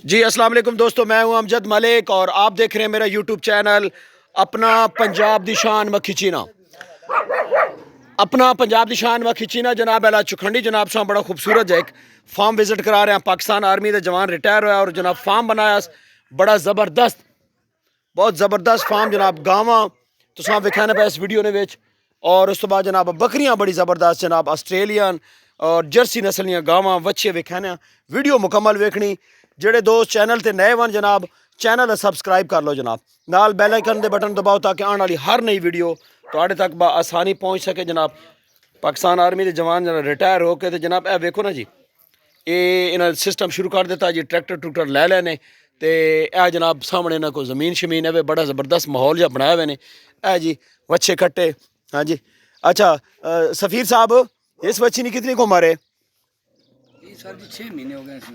जी अस्सलाम वालेकुम दोस्तों, मैं हूं अमजद मलिक और आप देख रहे हैं मेरा यूट्यूब चैनल अपना पंजाब दी शान मक्खी चीना। अपना पंजाब दी शान मक्खी चीना जनाब अला चुखंडी जनाब साहब बड़ा खूबसूरत है एक फार्म विजिट करा रहे हैं। पाकिस्तान आर्मी के जवान रिटायर होया और जनाब फार्म बनाया बड़ा ज़बरदस्त, बहुत ज़बरदस्त फार्म जनाब। गावां तुसां विखाने पे इस वीडियो ने विच और उस तो बाद जनाब बकरियां बड़ी ज़बरदस्त जनाब ऑस्ट्रेलियन और जर्सी नस्ल दियां गावां वच्छे विखाने। वीडियो मुकम्मल वेखनी। जेड़े दोस्त चैनल ते नए वन जनाब चैनल सबसक्राइब कर लो जनाब, नाल बैल आइकन दे बटन दबाओ ताकि आने वाली हर नई वीडियो तुहाडे तक आसानी पहुँच सके जनाब। पाकिस्तान आर्मी के जवान जनाब रिटायर होके तो जनाब ए वेखो ना जी, ये इन्हें सिस्टम शुरू कर दिता जी, ट्रैक्टर ट्रूक्टर लै लैने तो यह जनाब सामने इन्होंने को ज़मीन शमीन है, बड़ा ज़बरदस्त माहौल जहा बनाया हुए ने। ए जी वच्छे कट्टे। हाँ जी अच्छा सफ़ीर साहब, इस बच्ची ने कितनी को मारे? सर जी 6 महीने हो गए, 6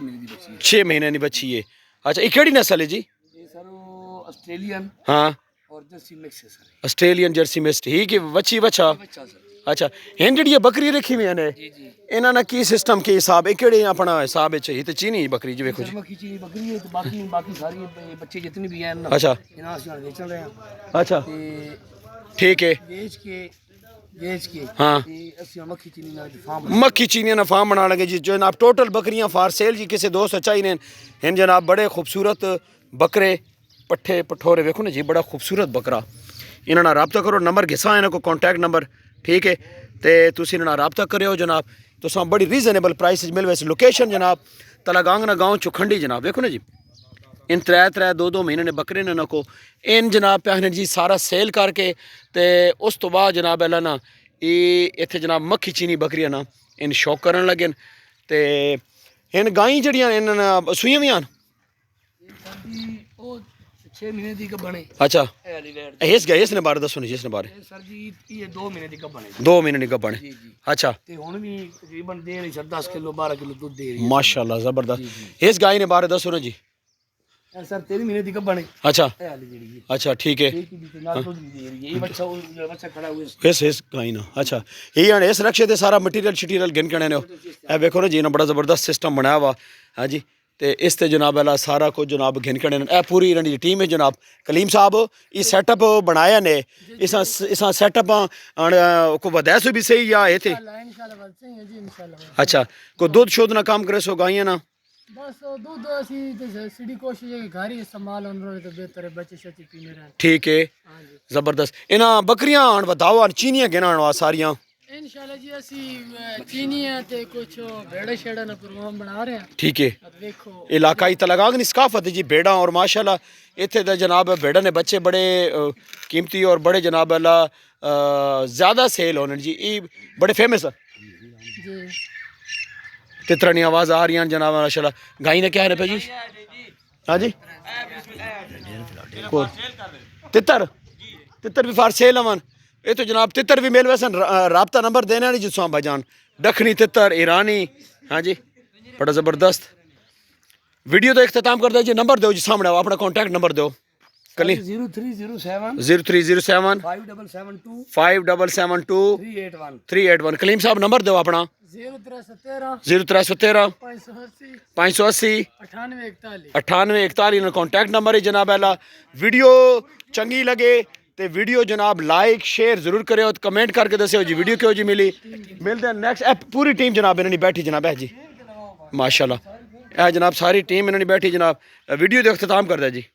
महीने की बच्ची है। 6 महीने की बच्ची है। अच्छा ये केड़ी नस्ल है जी? ये सर वो ऑस्ट्रेलियन हाँ और जर्सी मिक्स है सर। ऑस्ट्रेलियन जर्सी मिक्स ठीक है, बच्ची बच्चा। बच्चा सर। अच्छा इन जी बकरी रखी हुई ने जी जी। इन्होंने की सिस्टम के हिसाब केड़े अपना हिसाब है तो चीनी बकरी जी वेखो जी। मक्खी चीनी बकरी है तो बाकी बाकी सारी बच्चे जितने भी हैं ना, अच्छा इन्हां से बेच रहे हैं। अच्छा ते ठीक है बेच के हाँ असि मक्खी चीनी ना फार्म मक्खी चीनिया फार्म बना लगे जी। जनाब टोटल बकरियां फार सेल जी, किसी दोस्त चाहिए इन जनाब बड़े खूबसूरत बकरे पट्ठे पठोरे वेखो ना जी, बड़ा खूबसूरत बकरा। इन्होंने रबता करो, नंबर घिसा इन्हों को कॉन्टैक्ट नंबर ठीक है तो तुम इन्होंने रबता करो जनाब। तो बड़ी रीजनेबल प्राइस मिल वैसे लोकेशन जनाब तलागांगना गाँव चुखंडी जनाब। देखो ना जी इन त्रै दो महीने ने बकरे ने ना को इन जनाब पे जी सारा सेल करके तो उस तो बाद जनाब एला ना ये इत्थे जनाब मक्खी चीनी बकरियां ना इन शौक करन लगे तो इन गाई जड़ियां इन सूइयां भी आन। 6 महीने दी बने। अच्छा इस गए इसने बारे दसो नहीं जिसने बारे सर जी ये 2 महीने दी बने। 2 महीने निकल बने। जी जी। अच्छा ते हुन भी तकरीबन दे रही सर 10 किलो 12 किलो दूध दे रही है माशाल्लाह ज़बरदस्त। इस गाय ने बारे दसो ना जी। सर 3 महीने दी बने। अच्छा ए वाली जेड़ी है अच्छा ठीक है। नाल दूध भी दे रही है। ये बच्चा खड़ा हुआ इस गाय ना। अच्छा ये हाँ इस रक्शे ते सारा मटीरियल शटीरियल गिन कने ने ए वेखो ना जी ना बड़ा ज़बरदस्त सिस्टम बनाया हुआ। हाँ जी तो इस ते जनाब अला सारा कुछ जनाब घिन कने ए पूरी इन्होंने टीम है जनाब। कलीम साहब ये सेटअप बनाया ने इस सेटअप को वदैस भी सही या ये थे? अच्छा को दूध शोध ना काम करे सो गाइयां ना बस दूध ऐसी सीधी कोशिश है कि घर ही इस्तेमाल होने तो बेहतर है, बच्चे शच्चे पीने रहे। ठीक है जबरदस्त। इन्हां बकरियां आन बताओ चीनियां गिनान वा सारियां इंशाल्लाह जी असी चीनी है ते कुछ भेड़े शेड़ा ना प्रोग्राम बना रहे हैं। ठीक है देखो इलाकाई तलागांग निस्काफत है जी भेड़ा और माशाल्लाह इत्थे दा जनाब भेड़ा ने बच्चे बड़े कीमती और बड़े जनाब अल्लाह ज़्यादा सेल होने जी। ये बड़े फेमस है जी। तितरनी आवाज़ आ रही है जनाब माशाल्लाह। गाई ने क्या है पे जी? हाँ जी तितर तितर भी फार सेल अवन ये तो जनाब तितर भी मिल वैसे रबता नंबर देना नहीं जिसो भाईजान दखनी तितर ईरानी। हाँ जी बड़ा ज़बरदस्त। वीडियो तो इख्तिताम कर दो जी, नंबर दो जी सामने अपना कॉन्टैक्ट नंबर दो। कली 0307 5772 381। कलीम साहब नंबर दो अपना 0313 580 9841 कॉन्टैक्ट नंबर है जनाब अला। वीडियो चंगी लगे तो वीडियो जनाब लाइक शेयर जरूर करो, कमेंट करके दस्यो जी वीडियो क्यों जी मिली। मिलते हैं नेक्स्ट पूरी टीम जनाब इन्होंने बैठी जनाब है जी माशाल्लाह। जनाब सारी टीम इन्होंने बैठी जनाब वीडियो तो अख्ताम कर दे जी।